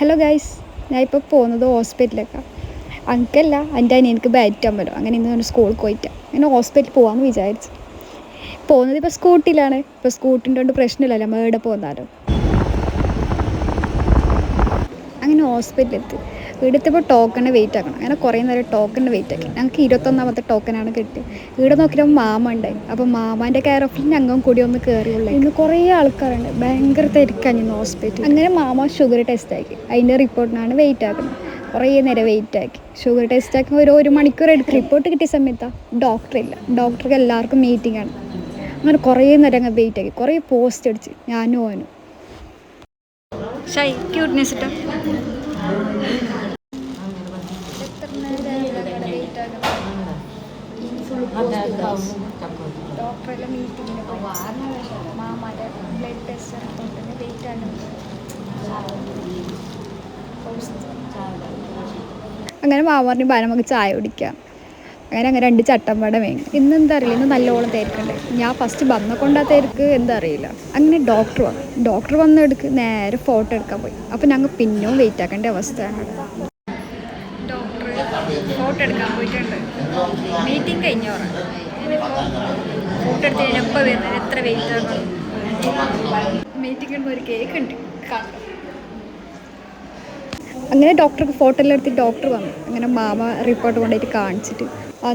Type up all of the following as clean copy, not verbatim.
Hello guys, ഞാൻ ഇപ്പോൾ പോകുന്നത് ഹോസ്പിറ്റലിലേക്കാണ്. അനക്കല്ല, എൻ്റെ അനിയനിക്ക് ബാറ്റാൻ പറ്റും. അങ്ങനെ ഇന്ന് സ്കൂളിൽ പോയിട്ടാണ് അങ്ങനെ ഹോസ്പിറ്റലിൽ പോകാമെന്ന് വിചാരിച്ചു. പോകുന്നത് ഇപ്പോൾ സ്കൂട്ടിയിലാണ്. ഇപ്പോൾ സ്കൂട്ടിൻ്റെ കൊണ്ട് പ്രശ്നമില്ലല്ലോ, നമ്മൾ എവിടെ പോകുന്നാലും. അങ്ങനെ ഹോസ്പിറ്റലെത്തി. ഇവിടെത്തിയപ്പോൾ ടോക്കണിന് വെയിറ്റ് ആക്കണം. അങ്ങനെ കുറേ നേരം ടോക്കണിന് വെയിറ്റ് ആക്കി. ഞങ്ങൾക്ക് 21ാമത്തെ ടോക്കനാണ് കിട്ടിയത്. ഇവിടെ നോക്കിയപ്പോൾ മാമ ഉണ്ടായി. അപ്പോൾ മാമാൻ്റെ കെയർ ഓഫിൽ ഞങ്ങളും കൂടി ഒന്ന് കയറിയുള്ളൂ. ഇന്ന് കുറേ ആൾക്കാരുണ്ട്, ഭയങ്കര തിരക്കാണ് ഇന്ന് ഹോസ്പിറ്റൽ. അങ്ങനെ മാമ ഷുഗർ ടെസ്റ്റ് ആക്കി. അതിൻ്റെ റിപ്പോർട്ടിനാണ് വെയിറ്റ് ആക്കുന്നത്. കുറേ നേരം വെയിറ്റ് ആക്കി. ഷുഗർ ടെസ്റ്റ് ആക്കി ഒരു മണിക്കൂർ എടുക്കും. റിപ്പോർട്ട് കിട്ടിയ സമയത്താണ് ഡോക്ടറില്ല. ഡോക്ടർക്ക് എല്ലാവർക്കും മീറ്റിംഗ് ആണ്. അങ്ങനെ കുറേ നേരം അങ്ങ് വെയിറ്റ് ആക്കി. കുറേ പോസ്റ്റ് അടിച്ച് ഞാനും ഓനും. ക്യൂട്ട്നെസ് ഇട്ടോ. ഡോക്ടറെല്ലാം മീറ്റിങ്ങിന് പോയി. മാമാൻ്റെ ബ്ലഡ് ടെസ്റ്റ് റിപ്പോർട്ടിന് വെയിറ്റ് ആണ്. അങ്ങനെ മാമ പറഞ്ഞ് നമുക്ക് ചായ കുടിക്കാം. അങ്ങനെ 2 ചട്ടമ്പട വേങ്ങി. ഇന്നെന്താ അറിയില്ല, ഇന്ന് നല്ലോണം തിരക്കുണ്ട്. ഞാൻ ഫസ്റ്റ് വന്ന കൊണ്ടാ തിരക്ക് എന്താ അറിയില്ല. അങ്ങനെ ഡോക്ടർ വന്നെടുക്ക് നേരെ ഫോട്ടോ എടുക്കാൻ പോയി. അപ്പോൾ ഞങ്ങൾ പിന്നെയും വെയിറ്റ് ആക്കേണ്ട അവസ്ഥയാണ്. ഡോക്ടർ ഫോട്ടോ എടുക്കാൻ പോയിട്ടുണ്ട്. മീറ്റിംഗ് കഴിഞ്ഞോറാണ്. ഫോട്ടോ എടുത്തതിനൊപ്പം വരുന്നത് എത്ര വെയിറ്റ് ആക്കണം. മീറ്റിംഗ് ഉണ്ട്, ഒരു കേക്ക് ഉണ്ട് കാണും. അങ്ങനെ ഡോക്ടർക്ക് ഫോട്ടോ എല്ലാം എടുത്തിട്ട് ഡോക്ടർ വന്നു. അങ്ങനെ മാമ റിപ്പോർട്ട് കൊണ്ടുപോയിട്ട് കാണിച്ചിട്ട്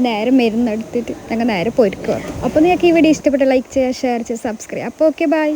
നേരെ മരുന്നെടുത്തിട്ട് ഞങ്ങൾ നേരെ പൊരിക്കുക. അപ്പോൾ നിങ്ങൾക്ക് ഈ വീഡിയോ ഇഷ്ടപ്പെട്ട ലൈക്ക് ചെയ്യുക, ഷെയർ ചെയ്യുക, സബ്സ്ക്രൈബ്. അപ്പോൾ ഓക്കെ, ബൈ.